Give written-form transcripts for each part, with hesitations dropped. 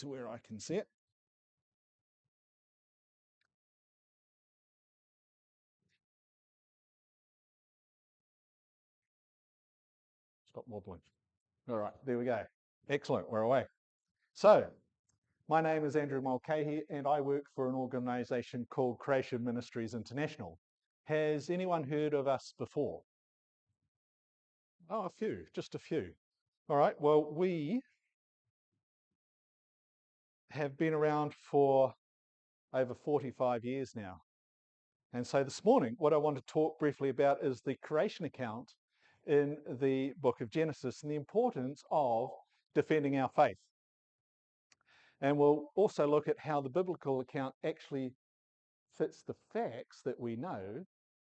to where I can see it. Stop wobbling. All right, there we go. Excellent, we're away. So, my name is Andrew Mulcahy and I work for an organisation called Creation Ministries International. Has anyone heard of us before? Oh, a few, just a few. All right, well, we have been around for over 45 years now. And so this morning, what I want to talk briefly about is the creation account in the book of Genesis and the importance of defending our faith. And we'll also look at how the biblical account actually fits the facts that we know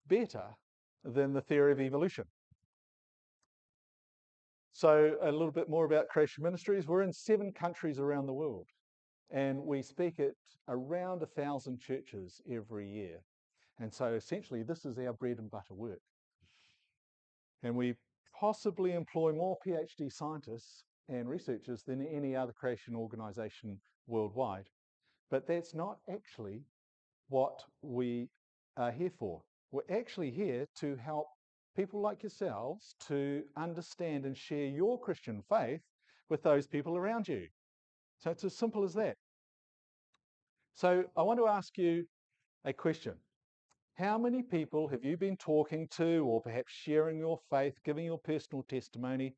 better than the theory of evolution. So a little bit more about Creation Ministries. We're in 7 countries around the world, and we speak at around 1,000 churches every year. And so essentially this is our bread and butter work. And we possibly employ more PhD scientists and researchers than any other creation organisation worldwide. But that's not actually what we are here for. We're actually here to help people like yourselves to understand and share your Christian faith with those people around you. So it's as simple as that. So I want to ask you a question. How many people have you been talking to, or perhaps sharing your faith, giving your personal testimony,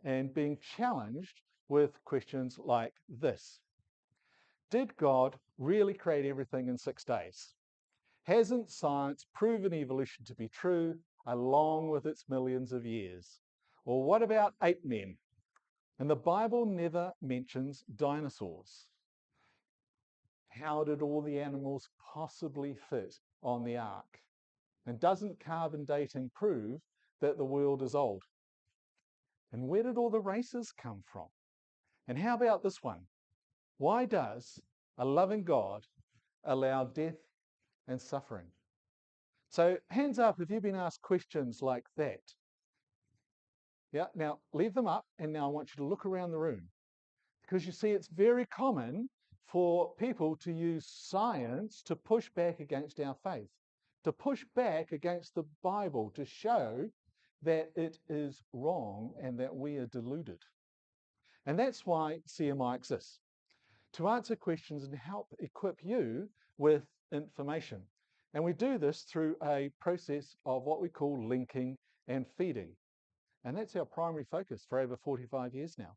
and being challenged with questions like this? Did God really create everything in 6 days? Hasn't science proven evolution to be true along with its millions of years? Or what about ape men? And the Bible never mentions dinosaurs. How did all the animals possibly fit on the ark? And doesn't carbon dating prove that the world is old? And where did all the races come from? And how about this one? Why does a loving God allow death and suffering? So hands up if you've been asked questions like that. Yeah, now leave them up, and now I want you to look around the room. Because you see, it's very common for people to use science to push back against our faith, to push back against the Bible, to show that it is wrong and that we are deluded. And that's why CMI exists, to answer questions and help equip you with information. And we do this through a process of what we call linking and feeding. And that's our primary focus for over 45 years now.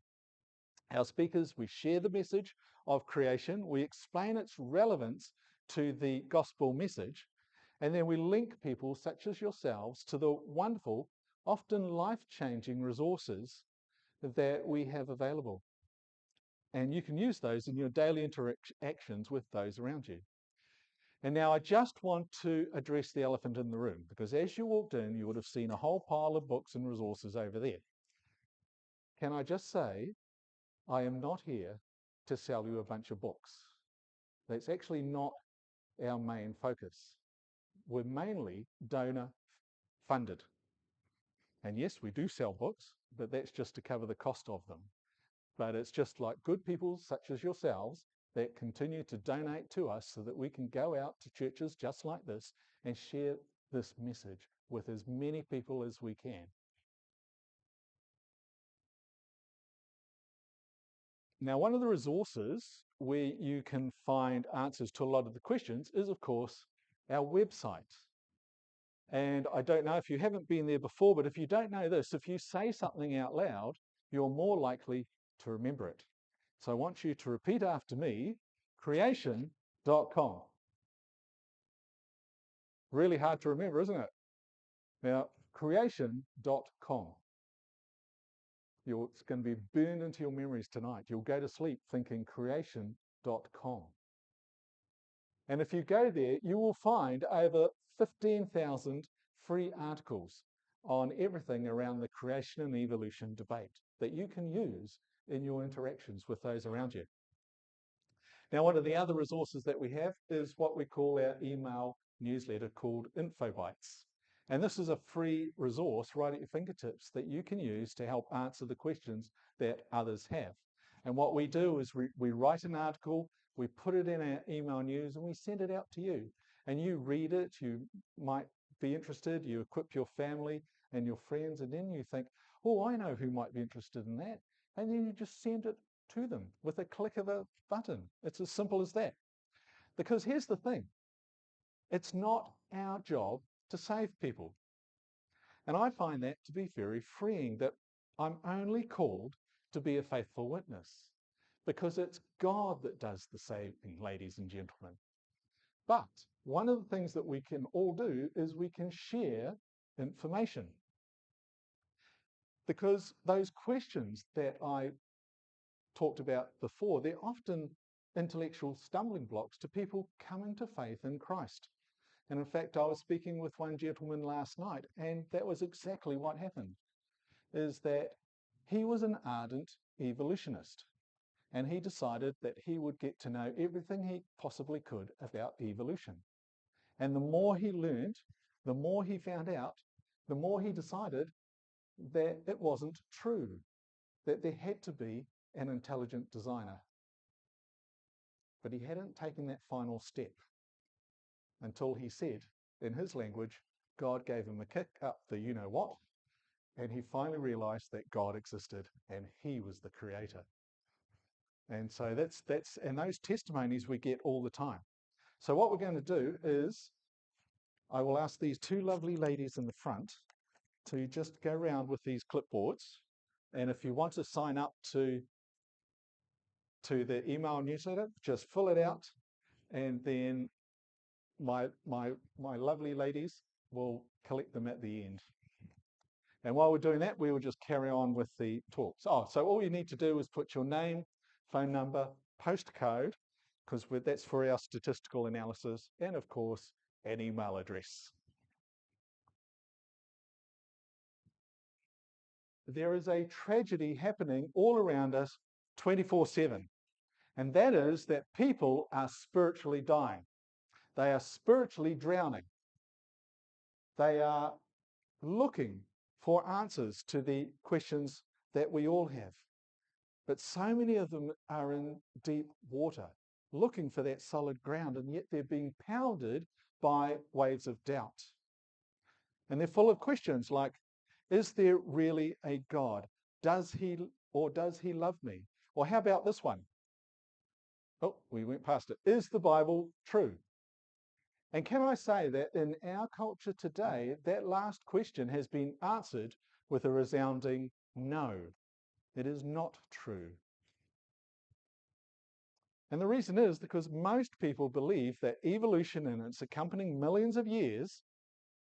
Our speakers, we share the message of creation, we explain its relevance to the gospel message, and then we link people such as yourselves to the wonderful, often life-changing resources that we have available. And you can use those in your daily interactions with those around you. And now I just want to address the elephant in the room, because as you walked in, you would have seen a whole pile of books and resources over there. Can I just say, I am not here to sell you a bunch of books. That's actually not our main focus. We're mainly donor funded. And yes, we do sell books, but that's just to cover the cost of them. But it's just like good people such as yourselves that continue to donate to us so that we can go out to churches just like this and share this message with as many people as we can. Now, one of the resources where you can find answers to a lot of the questions is, of course, our website. And I don't know if you haven't been there before, but if you don't know this, if you say something out loud, you're more likely to remember it. So I want you to repeat after me, creation.com. Really hard to remember, isn't it? Now, creation.com. It's going to be burned into your memories tonight. You'll go to sleep thinking creation.com. And if you go there, you will find over 15,000 free articles on everything around the creation and evolution debate that you can use in your interactions with those around you. Now, one of the other resources that we have is what we call our email newsletter called InfoBites. And this is a free resource right at your fingertips that you can use to help answer the questions that others have. And what we do is we write an article, we put it in our email news, and we send it out to you. And you read it, you might be interested, you equip your family and your friends, and then you think, oh, I know who might be interested in that. And then you just send it to them with a click of a button. It's as simple as that. Because here's the thing, it's not our job to save people. And I find that to be very freeing, that I'm only called to be a faithful witness, because it's God that does the saving, ladies and gentlemen. But one of the things that we can all do is we can share information. Because those questions that I talked about before, they're often intellectual stumbling blocks to people coming to faith in Christ. And in fact, I was speaking with one gentleman last night, and that was exactly what happened, is that he was an ardent evolutionist, and he decided that he would get to know everything he possibly could about evolution. And the more he learned, the more he found out, the more he decided that it wasn't true, that there had to be an intelligent designer. But he hadn't taken that final step until he said, in his language, God gave him a kick up the you-know-what, and he finally realized that God existed and he was the creator. And so and those testimonies we get all the time. So what we're going to do is I will ask these two lovely ladies in the front to just go around with these clipboards. And if you want to sign up to the email newsletter, just fill it out, and then my lovely ladies will collect them at the end. And while we're doing that, we will just carry on with the talks. So all you need to do is put your name, phone number, postcode, because that's for our statistical analysis, and of course, an email address. There is a tragedy happening all around us 24/7, and that is that people are spiritually dying. They are spiritually drowning. They are looking for answers to the questions that we all have. But so many of them are in deep water, looking for that solid ground, and yet they're being pounded by waves of doubt. And they're full of questions like, is there really a God? Does he love me? Or how about this one? Oh, we went past it. Is the Bible true? And can I say that in our culture today, that last question has been answered with a resounding no. It is not true. And the reason is because most people believe that evolution and its accompanying millions of years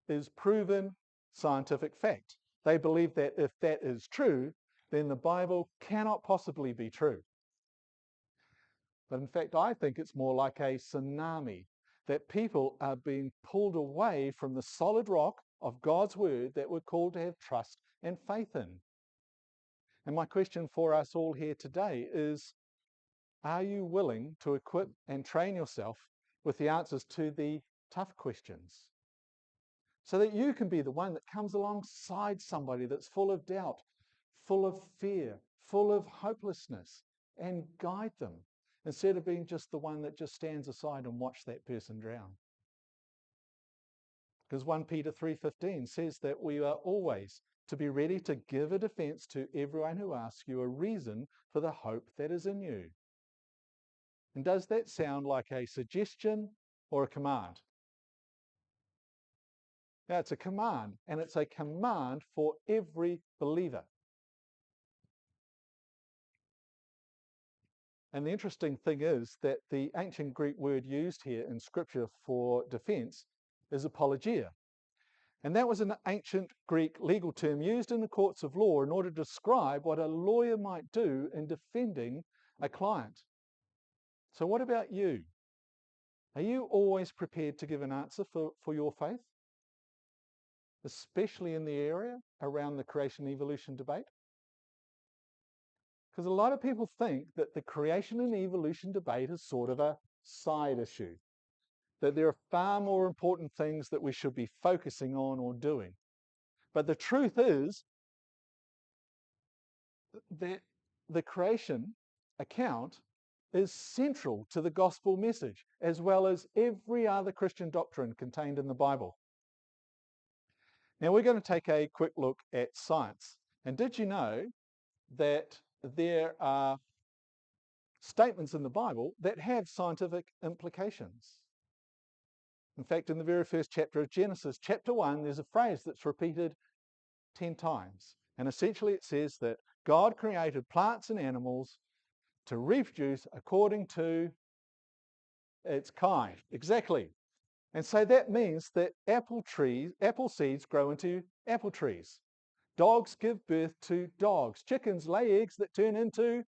is proven scientific fact. They believe that if that is true, then the Bible cannot possibly be true. But in fact, I think it's more like a tsunami, that people are being pulled away from the solid rock of God's word that we're called to have trust and faith in. And my question for us all here today is, are you willing to equip and train yourself with the answers to the tough questions, so that you can be the one that comes alongside somebody that's full of doubt, full of fear, full of hopelessness, and guide them, instead of being just the one that just stands aside and watch that person drown? Because 1 Peter 3:15 says that we are always to be ready to give a defense to everyone who asks you a reason for the hope that is in you. And does that sound like a suggestion or a command? Now, it's a command, and it's a command for every believer. And the interesting thing is that the ancient Greek word used here in Scripture for defense is apologia. And that was an ancient Greek legal term used in the courts of law in order to describe what a lawyer might do in defending a client. So what about you? Are you always prepared to give an answer for your faith? Especially in the area around the creation evolution debate? Because a lot of people think that the creation and evolution debate is sort of a side issue, that there are far more important things that we should be focusing on or doing. But the truth is that the creation account is central to the gospel message, as well as every other Christian doctrine contained in the Bible. Now we're going to take a quick look at science. And did you know that there are statements in the Bible that have scientific implications? In fact, in the very first chapter of Genesis, chapter 1, there's a phrase that's repeated 10 times. And essentially it says that God created plants and animals to reproduce according to its kind. Exactly. And so that means that apple seeds grow into apple trees. Dogs give birth to dogs. Chickens lay eggs that turn into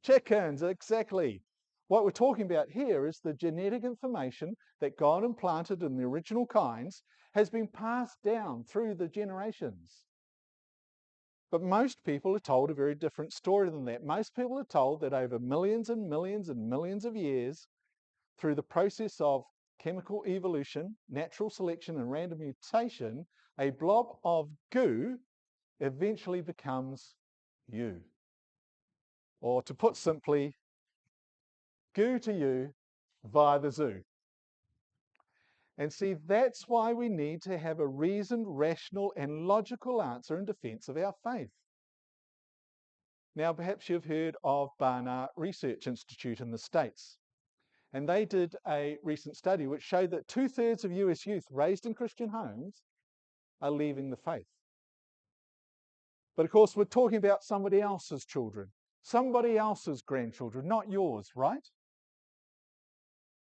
chickens. Exactly. What we're talking about here is the genetic information that God implanted in the original kinds has been passed down through the generations. But most people are told a very different story than that. Most people are told that over millions and millions and millions of years, through the process of chemical evolution, natural selection, and random mutation, a blob of goo eventually becomes you. Or to put simply, goo to you via the zoo. And see, that's why we need to have a reasoned, rational, and logical answer in defense of our faith. Now, perhaps you've heard of Barnard Research Institute in the States. And they did a recent study which showed that 2/3 of US youth raised in Christian homes are leaving the faith. But of course, we're talking about somebody else's children, somebody else's grandchildren, not yours, right?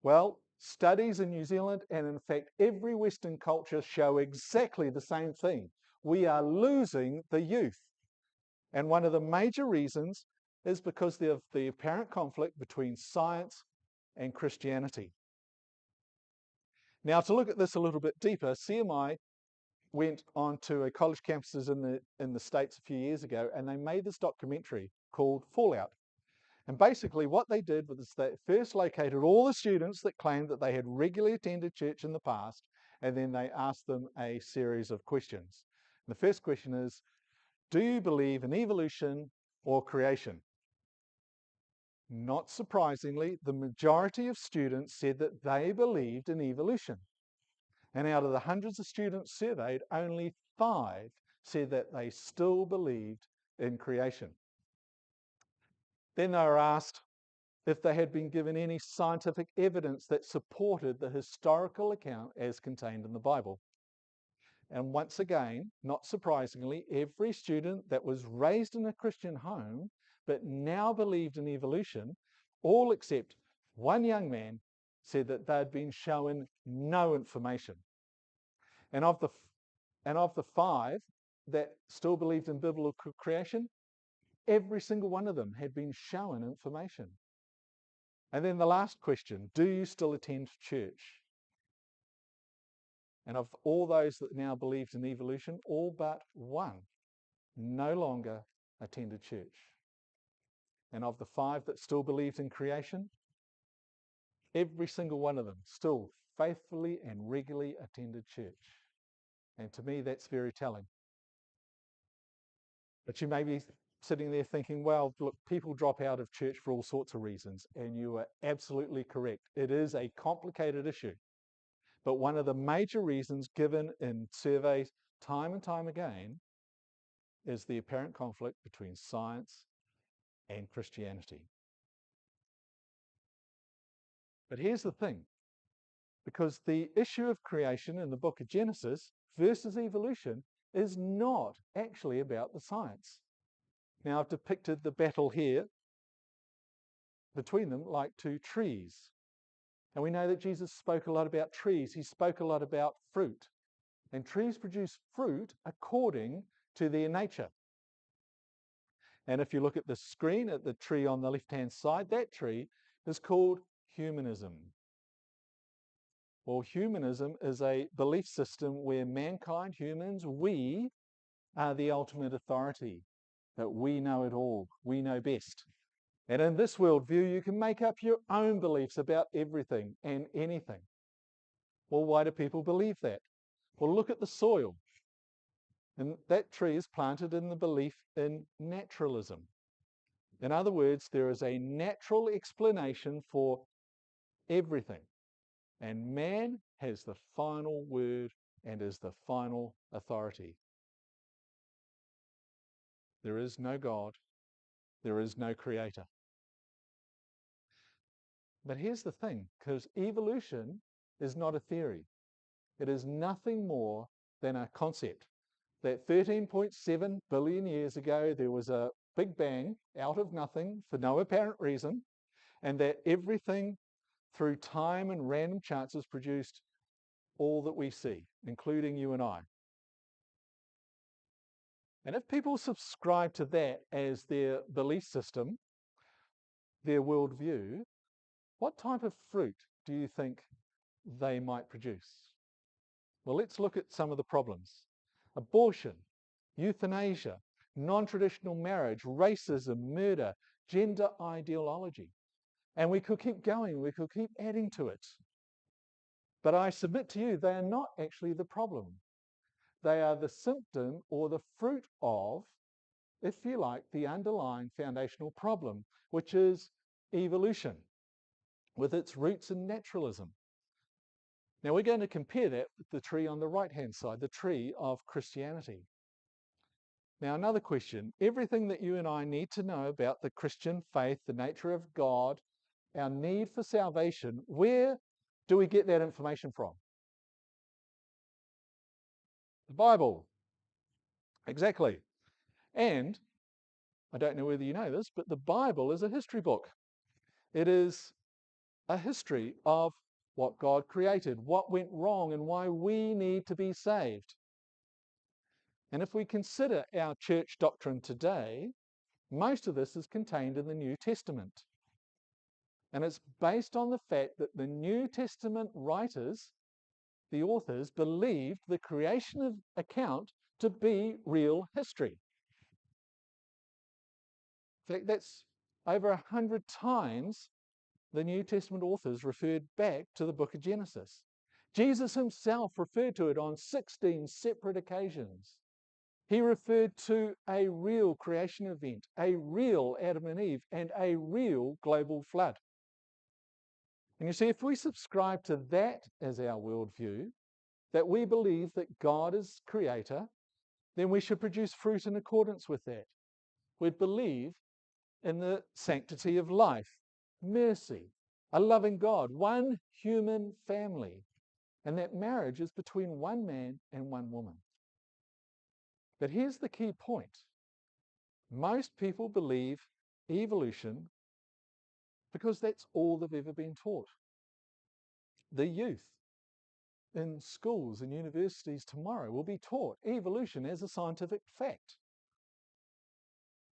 Well, studies in New Zealand and in fact every Western culture show exactly the same thing. We are losing the youth. And one of the major reasons is because of the apparent conflict between science and Christianity. Now, to look at this a little bit deeper, CMI went onto a college campuses in the States a few years ago, and they made this documentary called Fallout. And basically what they did was they first located all the students that claimed that they had regularly attended church in the past, and then they asked them a series of questions. And the first question is, do you believe in evolution or creation? Not surprisingly, the majority of students said that they believed in evolution. And out of the hundreds of students surveyed, only 5 said that they still believed in creation. Then they were asked if they had been given any scientific evidence that supported the historical account as contained in the Bible. And once again, not surprisingly, every student that was raised in a Christian home but now believed in evolution, all except one young man, said that they'd been shown no information. And of the 5 that still believed in biblical creation, every single one of them had been shown information. And then the last question, do you still attend church? And of all those that now believed in evolution, all but 1 no longer attended church. And of the 5 that still believed in creation, every single one of them still faithfully and regularly attended church. And to me, that's very telling. But you may be sitting there thinking, well, look, people drop out of church for all sorts of reasons. And you are absolutely correct. It is a complicated issue. But one of the major reasons given in surveys time and time again is the apparent conflict between science and Christianity. But here's the thing, because the issue of creation in the book of Genesis versus evolution is not actually about the science. Now, I've depicted the battle here between them like 2 trees. And we know that Jesus spoke a lot about trees. He spoke a lot about fruit. And trees produce fruit according to their nature. And if you look at the screen at the tree on the left-hand side, that tree is called humanism. Well, humanism is a belief system where mankind, humans, we are the ultimate authority, that we know it all, we know best. And in this worldview, you can make up your own beliefs about everything and anything. Well, why do people believe that? Well, look at the soil. And that tree is planted in the belief in naturalism. In other words, there is a natural explanation for everything. And man has the final word and is the final authority. There is no God. There is no creator. But here's the thing, because evolution is not a theory. It is nothing more than a concept. That 13.7 billion years ago, there was a big bang out of nothing for no apparent reason, and that everything through time and random chances produced all that we see, including you and I. And if people subscribe to that as their belief system, their worldview, what type of fruit do you think they might produce? Well, let's look at some of the problems. Abortion, euthanasia, non-traditional marriage, racism, murder, gender ideology. And we could keep going, we could keep adding to it. But I submit to you, they are not actually the problem. They are the symptom or the fruit of, if you like, the underlying foundational problem, which is evolution, with its roots in naturalism. Now we're going to compare that with the tree on the right-hand side, the tree of Christianity. Now another question, everything that you and I need to know about the Christian faith, the nature of God, our need for salvation, where do we get that information from? The Bible. Exactly. And I don't know whether you know this, but the Bible is a history book. It is a history of what God created, what went wrong, and why we need to be saved. And if we consider our church doctrine today, most of this is contained in the New Testament. And it's based on the fact that the New Testament writers, the authors, believed the creation account to be real history. In fact, that's over 100 times the New Testament authors referred back to the book of Genesis. Jesus himself referred to it on 16 separate occasions. He referred to a real creation event, a real Adam and Eve, and a real global flood. And you see, if we subscribe to that as our worldview, that we believe that God is creator, then we should produce fruit in accordance with that. We'd believe in the sanctity of life, mercy, a loving God, one human family, and that marriage is between one man and one woman. But here's the key point. Most people believe evolution because that's all they've ever been taught. The youth in schools and universities tomorrow will be taught evolution as a scientific fact.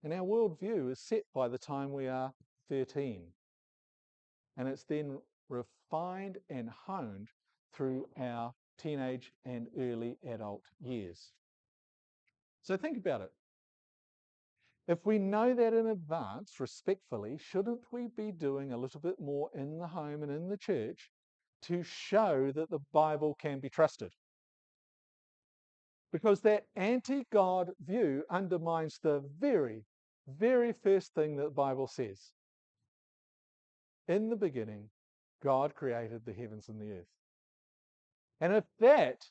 And our worldview is set by the time we are 13. And it's then refined and honed through our teenage and early adult years. So think about it. If we know that in advance, respectfully, shouldn't we be doing a little bit more in the home and in the church to show that the Bible can be trusted? Because that anti-God view undermines the very, very first thing that the Bible says. In the beginning, God created the heavens and the earth. And if that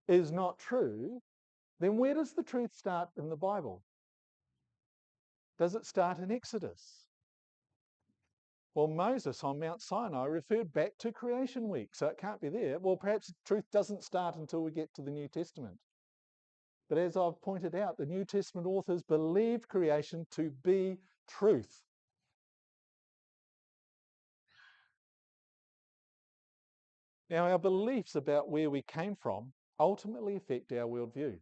is not true, then where does the truth start in the Bible? Does it start in Exodus? Well, Moses on Mount Sinai referred back to creation week, so it can't be there. Well, perhaps truth doesn't start until we get to the New Testament. But as I've pointed out, the New Testament authors believed creation to be truth. Now, our beliefs about where we came from ultimately affect our worldview.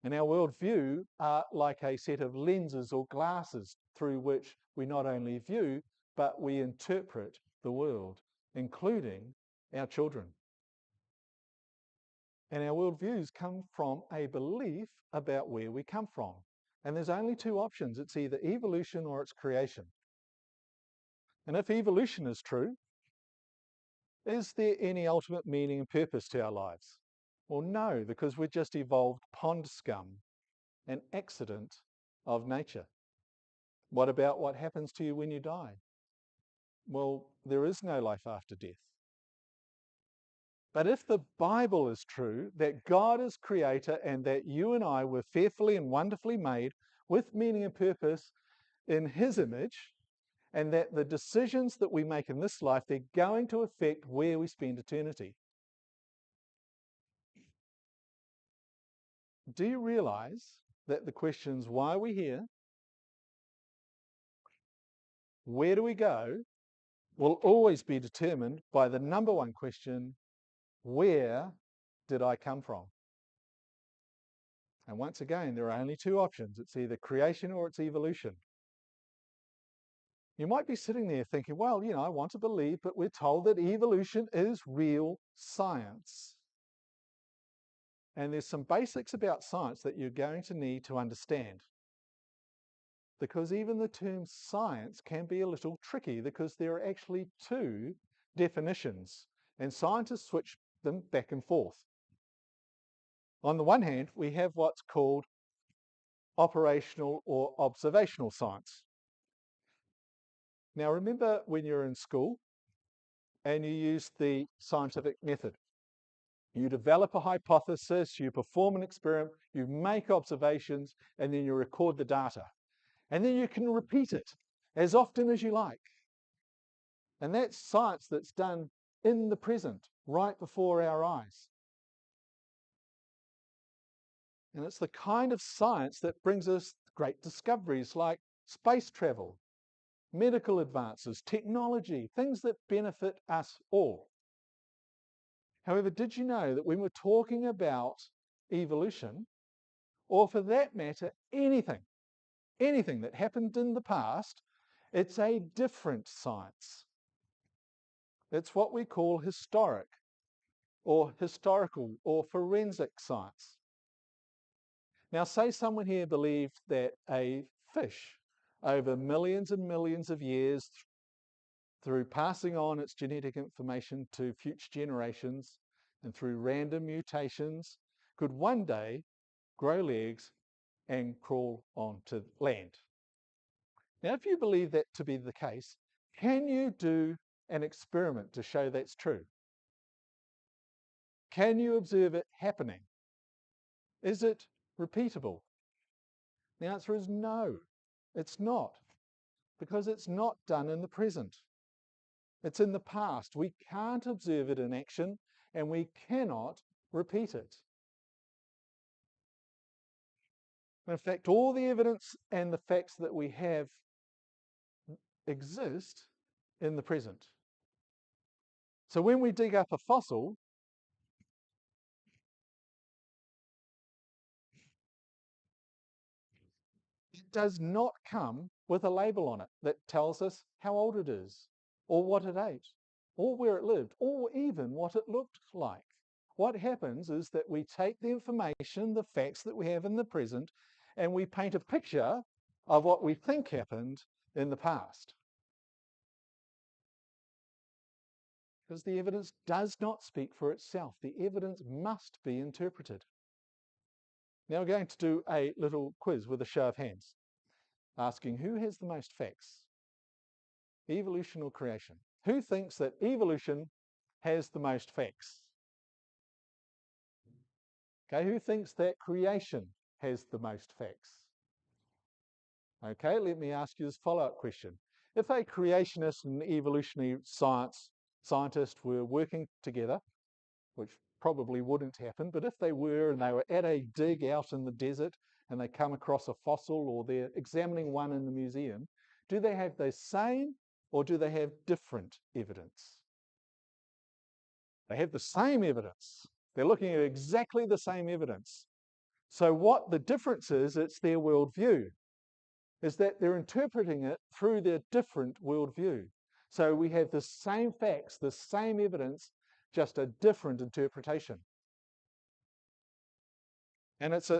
And our worldview are like a set of lenses or glasses through which we not only view, but we interpret the world, including our children. And our worldviews come from a belief about where we come from. And there's only two options. It's either evolution or it's creation. And if evolution is true, is there any ultimate meaning and purpose to our lives? Well, no, because we're just evolved pond scum, an accident of nature. What about what happens to you when you die? Well, there is no life after death. But if the Bible is true, that God is creator and that you and I were fearfully and wonderfully made with meaning and purpose in His image, and that the decisions that we make in this life, they're going to affect where we spend eternity. Do you realize that the questions, why are we here? Where do we go? Will always be determined by the number one question, where did I come from? And once again, there are only two options. It's either creation or it's evolution. You might be sitting there thinking, well, I want to believe, but we're told that evolution is real science. And there's some basics about science that you're going to need to understand. Because even the term science can be a little tricky because there are actually two definitions, and scientists switch them back and forth. On the one hand, we have what's called operational or observational science. Now, remember when you're in school and you use the scientific method. You develop a hypothesis, you perform an experiment, you make observations, and then you record the data. And then you can repeat it as often as you like. And that's science that's done in the present, right before our eyes. And it's the kind of science that brings us great discoveries like space travel, medical advances, technology, things that benefit us all. However, did you know that when we're talking about evolution, or for that matter, anything that happened in the past, it's a different science. It's what we call historic, or historical, or forensic science. Now, say someone here believed that a fish, over millions and millions of years, through passing on its genetic information to future generations and through random mutations, could one day grow legs and crawl onto land. Now, if you believe that to be the case, can you do an experiment to show that's true? Can you observe it happening? Is it repeatable? The answer is no, it's not, because it's not done in the present. It's in the past. We can't observe it in action, and we cannot repeat it. In fact, all the evidence and the facts that we have exist in the present. So when we dig up a fossil, it does not come with a label on it that tells us how old it is, or what it ate, or where it lived, or even what it looked like. What happens is that we take the information, the facts that we have in the present, and we paint a picture of what we think happened in the past. Because the evidence does not speak for itself. The evidence must be interpreted. Now we're going to do a little quiz with a show of hands, asking who has the most facts? Evolution or creation? Who thinks that evolution has the most facts? Okay, who thinks that creation has the most facts? Okay, let me ask you this follow-up question. If a creationist and evolutionary scientist were working together, which probably wouldn't happen, but if they were and they were at a dig out in the desert and they come across a fossil or they're examining one in the museum, do they have the same or do they have different evidence? They have the same evidence. They're looking at exactly the same evidence. So what the difference is, it's their worldview, is that they're interpreting it through their different worldview. So we have the same facts, the same evidence, just a different interpretation. And it's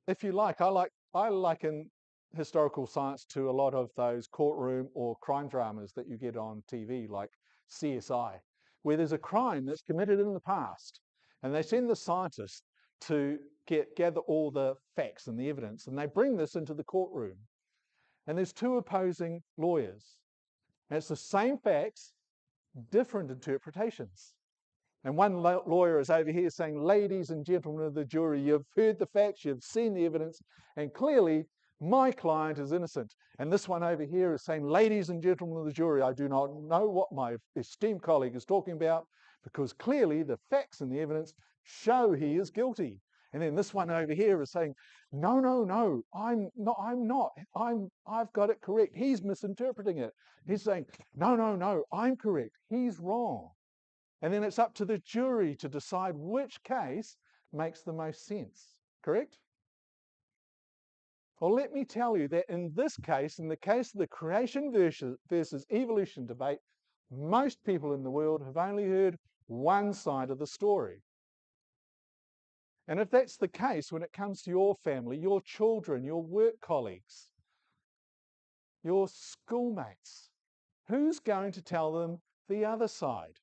if you like, I liken historical science to a lot of those courtroom or crime dramas that you get on TV, like CSI, where there's a crime that's committed in the past, and they send the scientists to gather all the facts and the evidence, and they bring this into the courtroom. and there's two opposing lawyers. And it's the same facts, different interpretations. And one lawyer is over here saying, ladies and gentlemen of the jury, you've heard the facts, you've seen the evidence, and clearly my client is innocent. And this one over here is saying, ladies and gentlemen of the jury, I do not know what my esteemed colleague is talking about, because clearly the facts and the evidence show he is guilty. And then this one over here is saying, no, no, no, I'm not. I've got it correct. He's misinterpreting it. He's saying, no, no, no, I'm correct. He's wrong. And then it's up to the jury to decide which case makes the most sense. Correct? Well, let me tell you that in this case, in the case of the creation versus evolution debate, most people in the world have only heard one side of the story. And if that's the case when it comes to your family, your children, your work colleagues, your schoolmates, who's going to tell them the other side?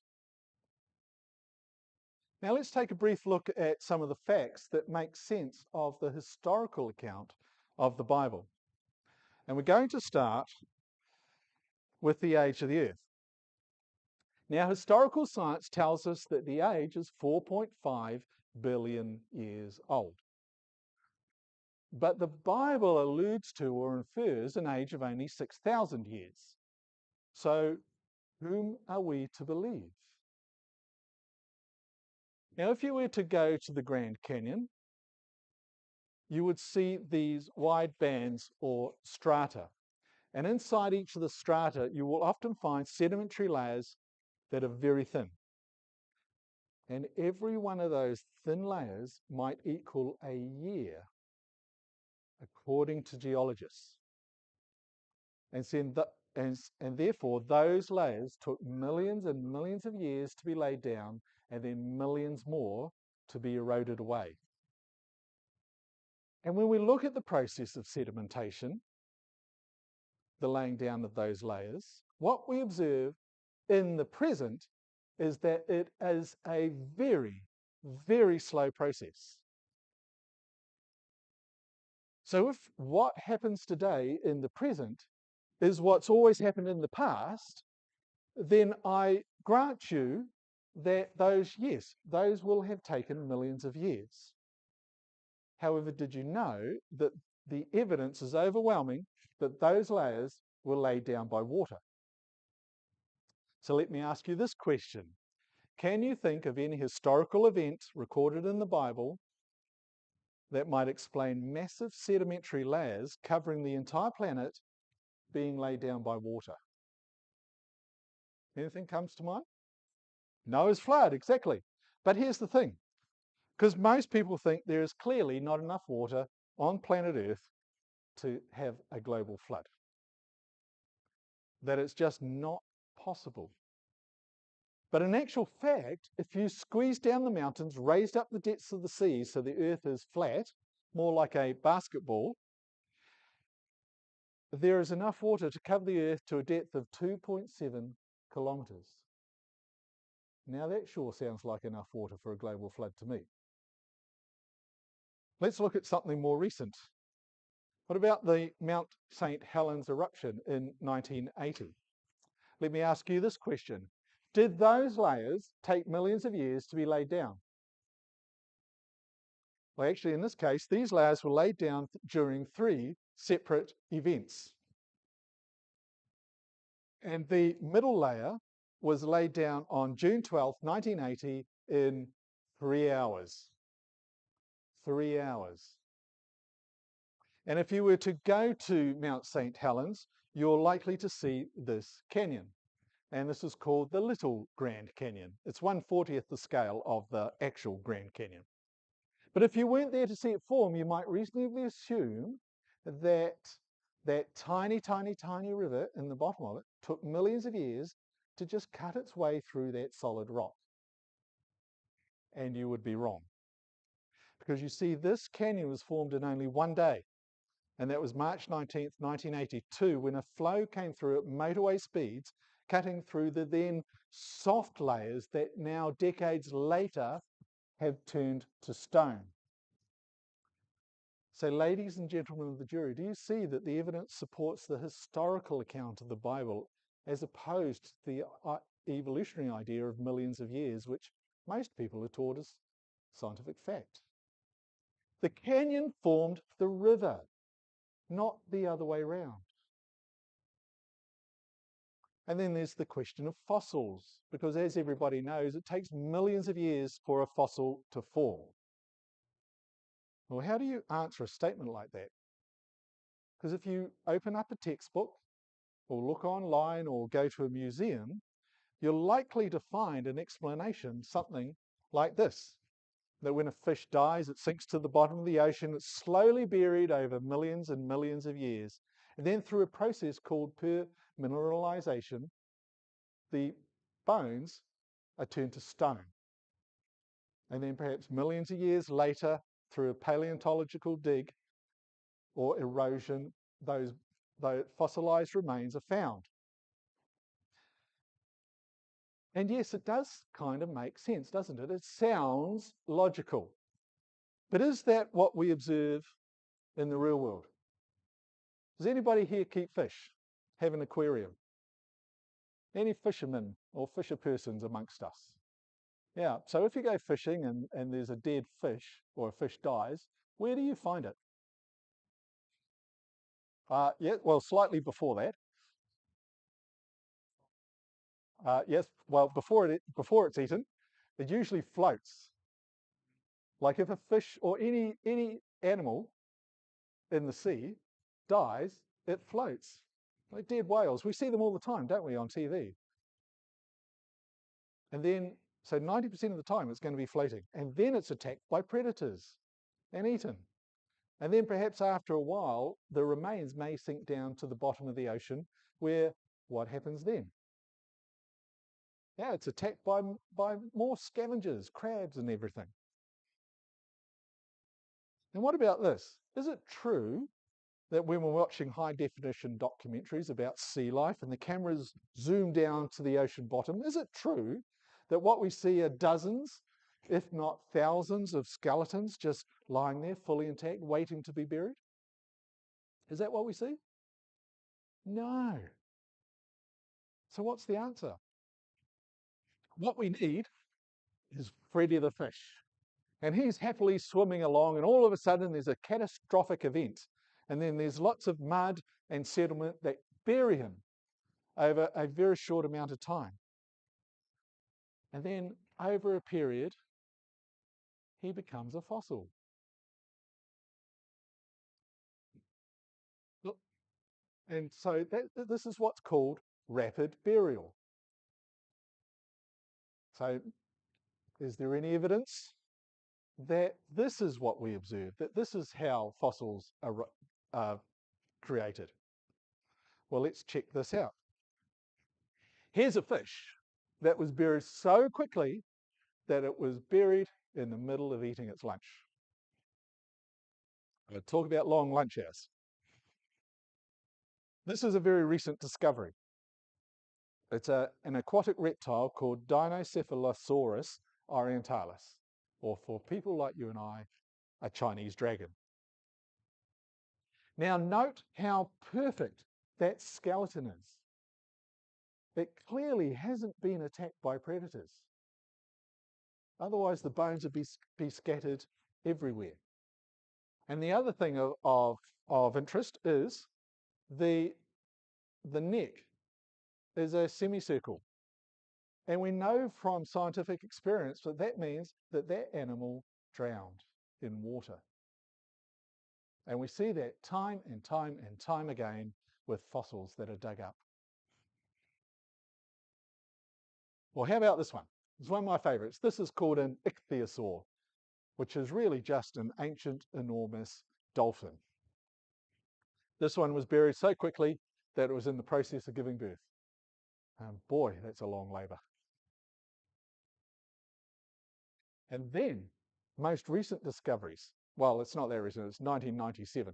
Now let's take a brief look at some of the facts that make sense of the historical account of the Bible. And we're going to start with the age of the earth. Now, historical science tells us that the age is 4.5 billion years old. But the Bible alludes to or infers an age of only 6,000 years. So, whom are we to believe? Now, if you were to go to the Grand Canyon, you would see these wide bands or strata. And inside each of the strata, you will often find sedimentary layers that are very thin. And every one of those thin layers might equal a year, according to geologists. And therefore, those layers took millions and millions of years to be laid down, and then millions more to be eroded away. And when we look at the process of sedimentation, the laying down of those layers, what we observe in the present is that it is a very, very slow process. So if what happens today in the present is what's always happened in the past, then I grant you that those will have taken millions of years. However, did you know that the evidence is overwhelming that those layers were laid down by water? So let me ask you this question. Can you think of any historical event recorded in the Bible that might explain massive sedimentary layers covering the entire planet being laid down by water? Anything comes to mind? Noah's flood, exactly. But here's the thing, because most people think there is clearly not enough water on planet Earth to have a global flood. That it's just not possible. But in actual fact, if you squeeze down the mountains, raised up the depths of the seas so the Earth is flat, more like a basketball, there is enough water to cover the Earth to a depth of 2.7 kilometres. Now that sure sounds like enough water for a global flood to me. Let's look at something more recent. What about the Mount St. Helens eruption in 1980? Let me ask you this question. Did those layers take millions of years to be laid down? Well, actually, in this case, these layers were laid down during 3 separate events. And the middle layer was laid down on June 12, 1980 in 3 hours. 3 hours. And if you were to go to Mount St. Helens, you're likely to see this canyon. And this is called the Little Grand Canyon. It's 1/40th the scale of the actual Grand Canyon. But if you weren't there to see it form, you might reasonably assume that that tiny, tiny, tiny river in the bottom of it took millions of years to just cut its way through that solid rock. And you would be wrong. Because you see, this canyon was formed in only one day. And that was March 19th, 1982, when a flow came through at motorway speeds, cutting through the then soft layers that now, decades later, have turned to stone. So, ladies and gentlemen of the jury, do you see that the evidence supports the historical account of the Bible as opposed to the evolutionary idea of millions of years, which most people are taught as scientific fact? The canyon formed the river, not the other way round. And then there's the question of fossils, because as everybody knows, it takes millions of years for a fossil to form. Well, how do you answer a statement like that? Because if you open up a textbook or look online or go to a museum, you're likely to find an explanation, something like this, that when a fish dies, it sinks to the bottom of the ocean, it's slowly buried over millions and millions of years. And then through a process called permineralization, the bones are turned to stone. And then perhaps millions of years later, through a paleontological dig or erosion, those fossilized remains are found. And yes, it does kind of make sense, doesn't it? It sounds logical. But is that what we observe in the real world? Does anybody here keep fish? Have an aquarium? Any fishermen or fisher persons amongst us? Yeah, so if you go fishing and there's a dead fish or a fish dies, where do you find it? Yeah, well, slightly before that. Yes, well, before it's eaten, it usually floats. Like if a fish or any animal in the sea dies, it floats. Like dead whales. We see them all the time, don't we, on TV? And then, so 90% of the time it's going to be floating. And then it's attacked by predators and eaten. And then perhaps after a while, the remains may sink down to the bottom of the ocean, where what happens then? Yeah, it's attacked by more scavengers, crabs and everything. And what about this? Is it true that when we're watching high definition documentaries about sea life and the cameras zoom down to the ocean bottom, is it true that what we see are dozens, if not thousands, of skeletons just lying there fully intact, waiting to be buried? Is that what we see? No. So what's the answer? What we need is Freddy the fish. And he's happily swimming along, and all of a sudden there's a catastrophic event. And then there's lots of mud and settlement that bury him over a very short amount of time. And then over a period, he becomes a fossil. And so this is what's called rapid burial. So is there any evidence that this is what we observe, that this is how fossils are created? Well, let's check this out. Here's a fish that was buried so quickly that it was buried in the middle of eating its lunch. Talk about long lunch hours. This is a very recent discovery. It's an aquatic reptile called Dinocephalosaurus orientalis, or for people like you and I, a Chinese dragon. Now note how perfect that skeleton is. It clearly hasn't been attacked by predators. Otherwise the bones would be scattered everywhere. And the other thing of interest is the neck is a semicircle. And we know from scientific experience that that means that that animal drowned in water. And we see that time and time and time again with fossils that are dug up. Well, how about this one? It's one of my favorites. This is called an ichthyosaur, which is really just an ancient, enormous dolphin. This one was buried so quickly that it was in the process of giving birth. Boy, that's a long labour. And then, most recent discoveries, well, it's not that recent, it's 1997.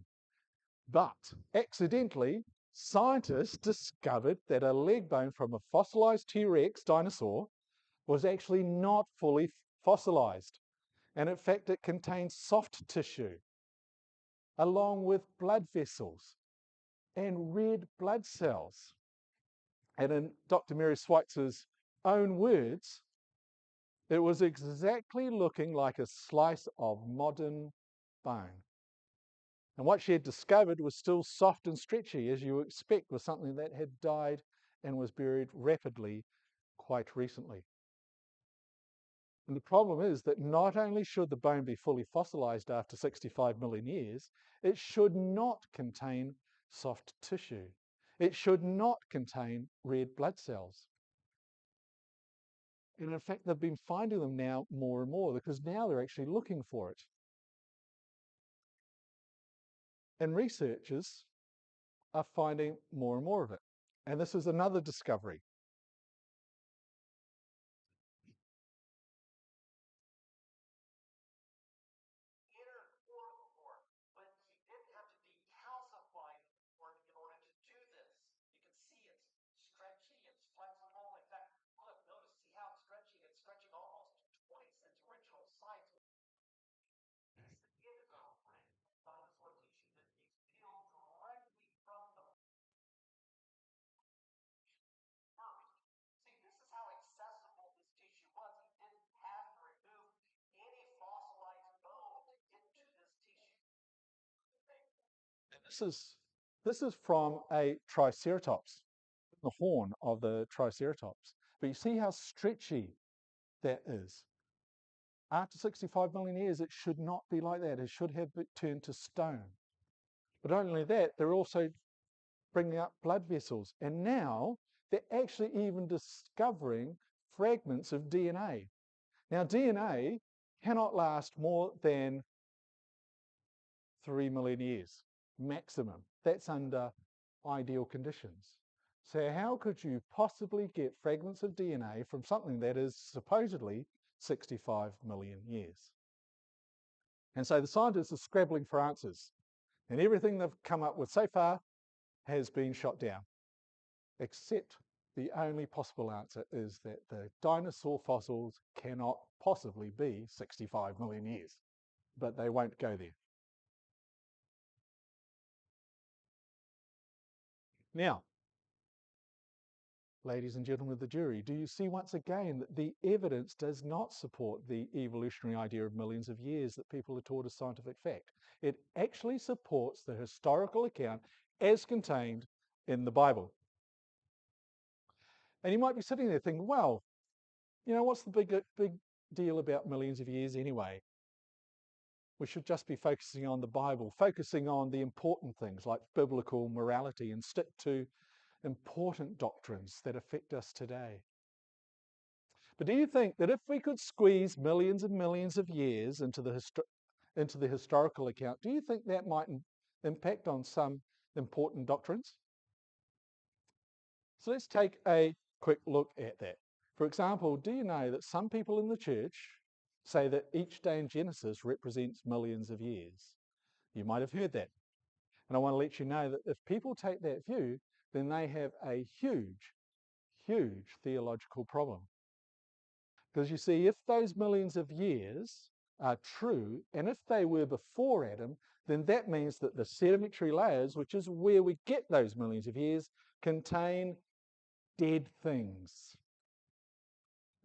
But accidentally, scientists discovered that a leg bone from a fossilized T-Rex dinosaur was actually not fully fossilized. And in fact, it contains soft tissue. along with blood vessels and red blood cells. And in Dr. Mary Schweitzer's own words, it was exactly looking like a slice of modern bone. And what she had discovered was still soft and stretchy, as you expect with something that had died and was buried rapidly quite recently. And the problem is that not only should the bone be fully fossilized after 65 million years, it should not contain soft tissue. It should not contain red blood cells. And in fact, they've been finding them now more and more because now they're actually looking for it. And researchers are finding more and more of it. And this is another discovery. This is from a triceratops, the horn of the triceratops. But you see how stretchy that is. After 65 million years, it should not be like that. It should have turned to stone. But not only that, they're also bringing up blood vessels. And now they're actually even discovering fragments of DNA. Now, DNA cannot last more than 3 million years maximum. That's under ideal conditions. So how could you possibly get fragments of DNA from something that is supposedly 65 million years? And so the scientists are scrabbling for answers. And everything they've come up with so far has been shot down, except the only possible answer is that the dinosaur fossils cannot possibly be 65 million years. But they won't go there. Now, ladies and gentlemen of the jury, do you see once again that the evidence does not support the evolutionary idea of millions of years that people are taught as scientific fact? It actually supports the historical account as contained in the Bible. And you might be sitting there thinking, well, you know, what's the big deal about millions of years anyway? We should just be focusing on the Bible, focusing on the important things like biblical morality and stick to important doctrines that affect us today. But do you think that if we could squeeze millions and millions of years into the historical account, do you think that might impact on some important doctrines? So let's take a quick look at that. For example, do you know that some people in the church say that each day in Genesis represents millions of years? You might have heard that. And I want to let you know that if people take that view, then they have a huge, huge theological problem. Because you see, if those millions of years are true, and if they were before Adam, then that means that the sedimentary layers, which is where we get those millions of years, contain dead things.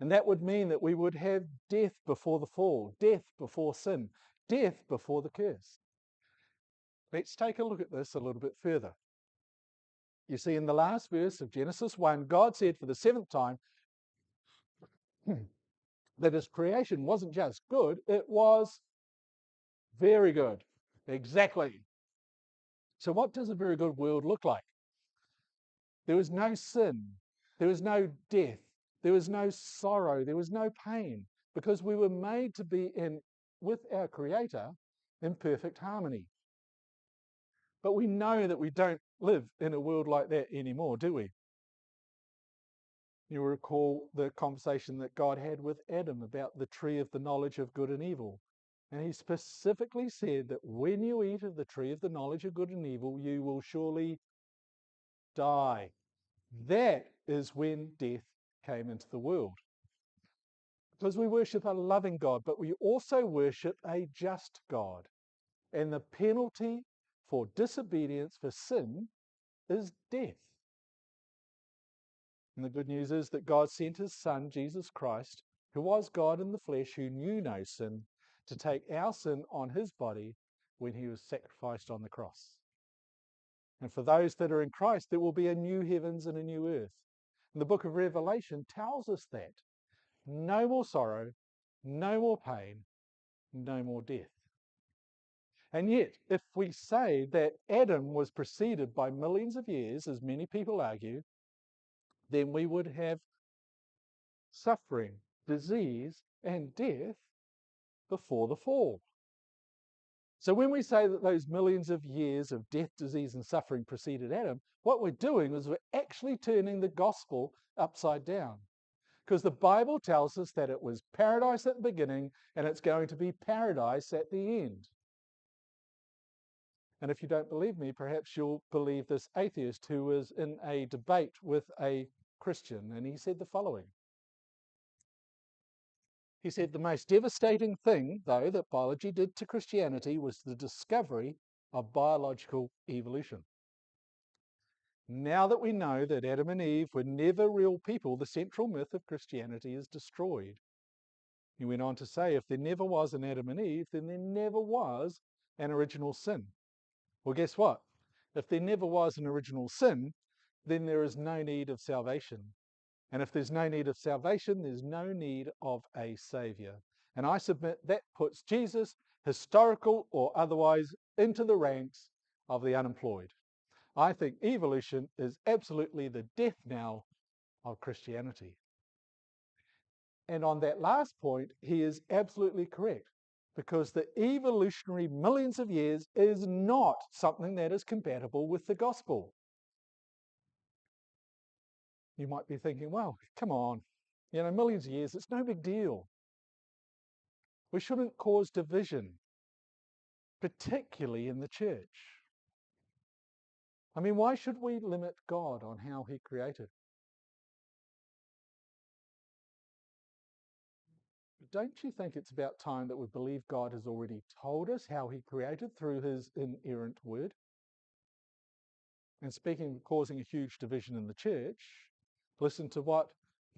And that would mean that we would have death before the fall, death before sin, death before the curse. Let's take a look at this a little bit further. You see, in the last verse of Genesis 1, God said for the seventh time that his creation wasn't just good, it was very good. Exactly. So what does a very good world look like? There was no sin. There was no death. There was no sorrow. There was no pain, because we were made to be with our Creator in perfect harmony. But we know that we don't live in a world like that anymore, do we? You recall the conversation that God had with Adam about the tree of the knowledge of good and evil. And he specifically said that when you eat of the tree of the knowledge of good and evil, you will surely die. That is when death came into the world. Because we worship a loving God, but we also worship a just God. And the penalty for disobedience, for sin, is death. And the good news is that God sent his Son, Jesus Christ, who was God in the flesh, who knew no sin, to take our sin on his body when he was sacrificed on the cross. And for those that are in Christ, there will be a new heavens and a new earth. And the book of Revelation tells us that. No more sorrow, no more pain, no more death. And yet, if we say that Adam was preceded by millions of years, as many people argue, then we would have suffering, disease, and death before the fall. So when we say that those millions of years of death, disease, and suffering preceded Adam, what we're doing is we're actually turning the gospel upside down. Because the Bible tells us that it was paradise at the beginning and it's going to be paradise at the end. And if you don't believe me, perhaps you'll believe this atheist who was in a debate with a Christian, and he said the following. He said, the most devastating thing, though, that biology did to Christianity was the discovery of biological evolution. Now that we know that Adam and Eve were never real people, the central myth of Christianity is destroyed. He went on to say, if there never was an Adam and Eve, then there never was an original sin. Well, guess what? If there never was an original sin, then there is no need of salvation. And if there's no need of salvation, there's no need of a saviour. And I submit that puts Jesus, historical or otherwise, into the ranks of the unemployed. I think evolution is absolutely the death knell of Christianity. And on that last point, he is absolutely correct, because the evolutionary millions of years is not something that is compatible with the gospel. You might be thinking, well, come on, millions of years, it's no big deal. We shouldn't cause division, particularly in the church. I mean, why should we limit God on how he created? Don't you think it's about time that we believe God has already told us how he created through his inerrant word? And speaking of causing a huge division in the church, listen to what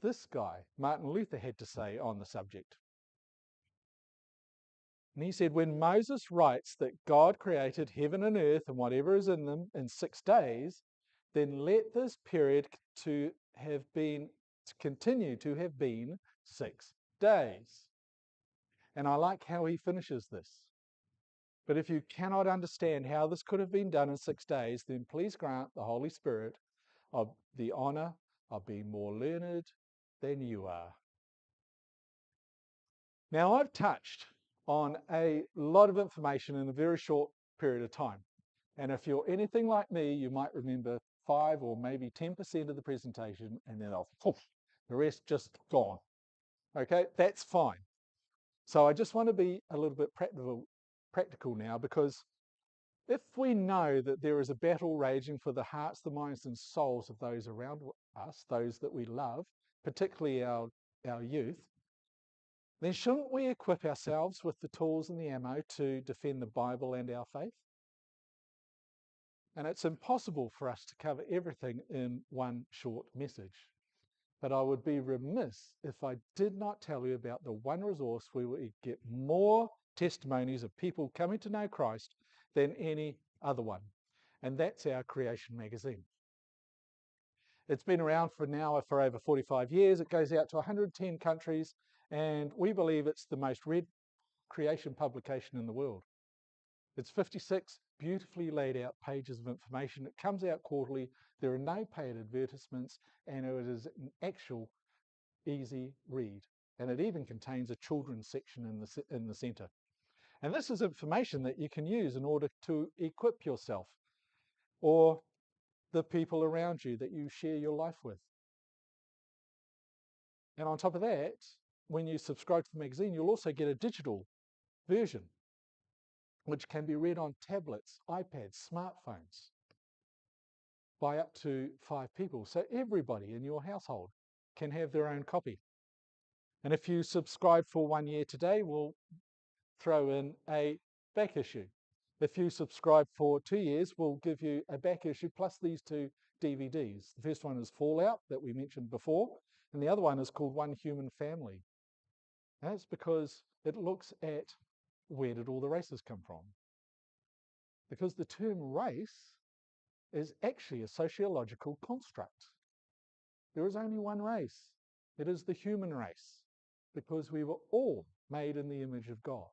this guy, Martin Luther, had to say on the subject. And he said, when Moses writes that God created heaven and earth and whatever is in them in 6 days, then let this period continue to have been 6 days. And I like how he finishes this. But if you cannot understand how this could have been done in 6 days, then please grant the Holy Spirit of the honor of being more learned than you are. Now, I've touched on a lot of information in a very short period of time. And if you're anything like me, you might remember 5 or maybe 10% of the presentation, and then the rest just gone. Okay, that's fine. So I just want to be a little bit practical now, because if we know that there is a battle raging for the hearts, the minds, and souls of those around us, those that we love, particularly our youth, then shouldn't we equip ourselves with the tools and the ammo to defend the Bible and our faith? And it's impossible for us to cover everything in one short message. But I would be remiss if I did not tell you about the one resource where we get more testimonies of people coming to know Christ than any other one. And that's our Creation magazine. It's been around for over 45 years. It goes out to 110 countries, and we believe it's the most read creation publication in the world. It's 56 beautifully laid out pages of information. It comes out quarterly. There are no paid advertisements, and it is an actual easy read. And it even contains a children's section in the center. And this is information that you can use in order to equip yourself or the people around you that you share your life with. And on top of that, when you subscribe to the magazine, you'll also get a digital version, which can be read on tablets, iPads, smartphones by up to 5 people. So everybody in your household can have their own copy. And if you subscribe for 1 year today, we'll throw in a back issue. If you subscribe for 2 years, we'll give you a back issue plus these 2 DVDs. The first one is Fallout that we mentioned before, and the other one is called One Human Family. That's because it looks at where did all the races come from. Because the term race is actually a sociological construct. There is only one race. It is the human race, because we were all made in the image of God.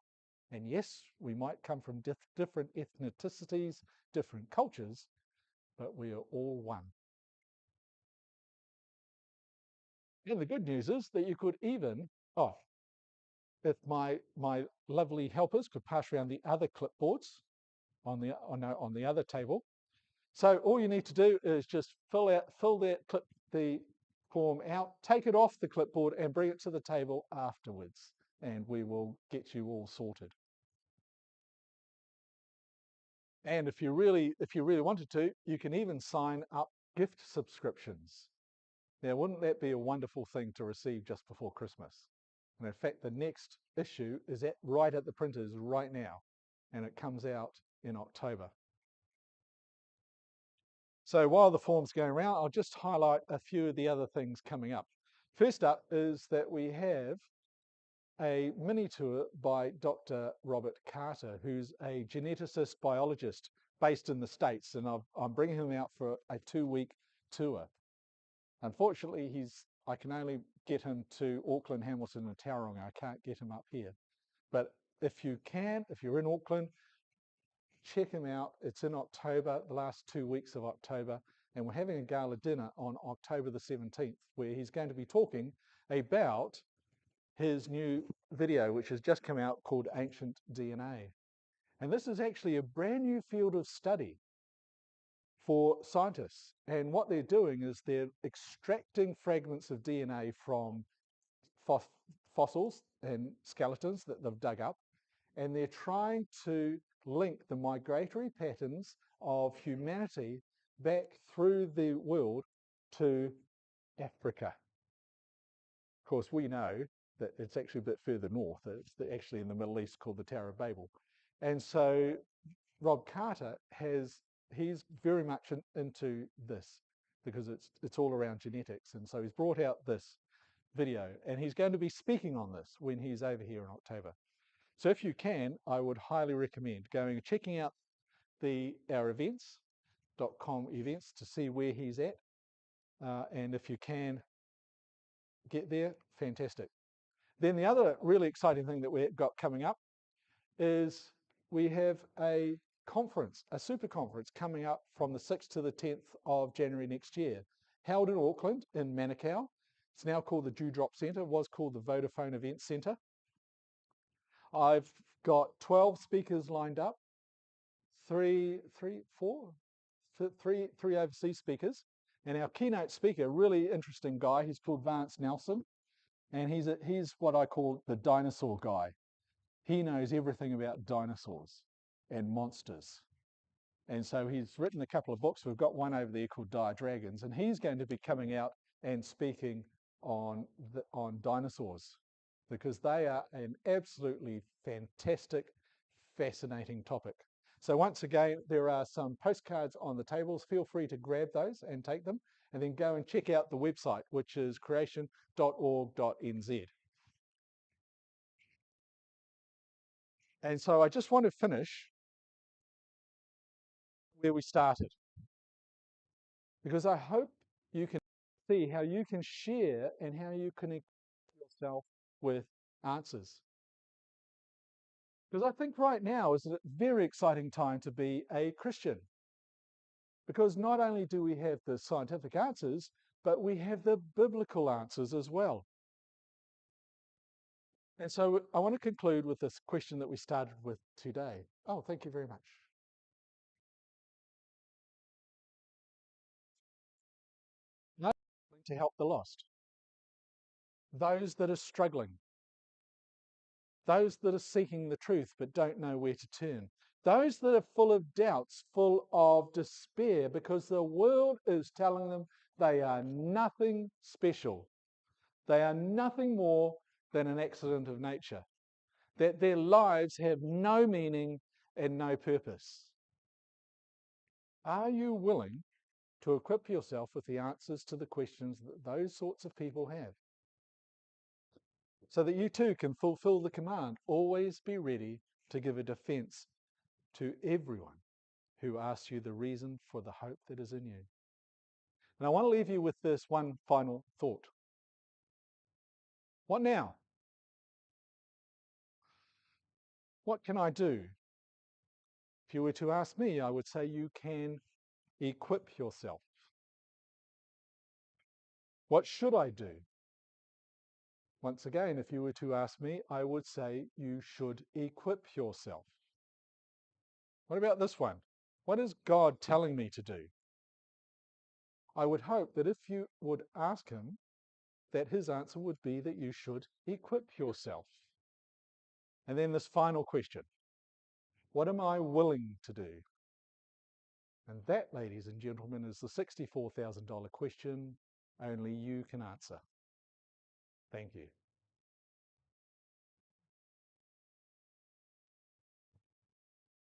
And yes, we might come from different ethnicities, different cultures, but we are all one. And the good news is that you could even, if my lovely helpers could pass around the other clipboards on the other table. So all you need to do is just fill the form out, take it off the clipboard and bring it to the table afterwards, and we will get you all sorted. And if you really wanted to, you can even sign up gift subscriptions. Now, wouldn't that be a wonderful thing to receive just before Christmas? And in fact, the next issue is right at the printers right now, and it comes out in October. So while the form's going around, I'll just highlight a few of the other things coming up. First up is that we have a mini tour by Dr. Robert Carter, who's a geneticist biologist based in the States, and I'm bringing him out for a 2-week tour. Unfortunately, I can only get him to Auckland, Hamilton and Tauranga. I can't get him up here. But if you're in Auckland, check him out. It's in October, the last 2 weeks of October, and we're having a gala dinner on October the 17th, where he's going to be talking about his new video, which has just come out, called Ancient DNA. And this is actually a brand new field of study for scientists. And what they're doing is they're extracting fragments of DNA from fossils and skeletons that they've dug up, and they're trying to link the migratory patterns of humanity back through the world to Africa. Of course, we know that it's actually a bit further north. It's actually in the Middle East, called the Tower of Babel. And so Rob Carter he's very much into this, because it's all around genetics. And so he's brought out this video, and he's going to be speaking on this when he's over here in October. So if you can, I would highly recommend going and checking out our events.com events to see where he's at. And if you can get there, fantastic. Then the other really exciting thing that we've got coming up is we have a conference, a super conference coming up from the 6th to the 10th of January next year, held in Auckland in Manukau. It's now called the Dewdrop Centre, was called the Vodafone Event Centre. I've got 12 speakers lined up, three overseas speakers, and our keynote speaker, really interesting guy, he's called Vance Nelson, and he's what I call the dinosaur guy. He knows everything about dinosaurs and monsters. And so he's written a couple of books. We've got one over there called Dire Dragons, and he's going to be coming out and speaking on dinosaurs, because they are an absolutely fantastic, fascinating topic. So once again, there are some postcards on the tables. Feel free to grab those and take them, and then go and check out the website, which is creation.org.nz. And so I just want to finish where we started, because I hope you can see how you can share and how you connect yourself with answers. Because I think right now is a very exciting time to be a Christian. Because not only do we have the scientific answers, but we have the biblical answers as well. And so I want to conclude with this question that we started with today. Oh, thank you very much. To help the lost, those that are struggling, those that are seeking the truth but don't know where to turn, those that are full of doubts, full of despair, because the world is telling them they are nothing special. They are nothing more than an accident of nature, that their lives have no meaning and no purpose. Are you willing to equip yourself with the answers to the questions that those sorts of people have, so that you too can fulfill the command, always be ready to give a defense to everyone who asks you the reason for the hope that is in you? And I want to leave you with this one final thought. What now? What can I do? If you were to ask me, I would say you can equip yourself. What should I do? Once again, if you were to ask me, I would say you should equip yourself. What about this one? What is God telling me to do? I would hope that if you would ask him, that his answer would be that you should equip yourself. And then this final question, what am I willing to do? And that, ladies and gentlemen, is the $64,000 question only you can answer. Thank you.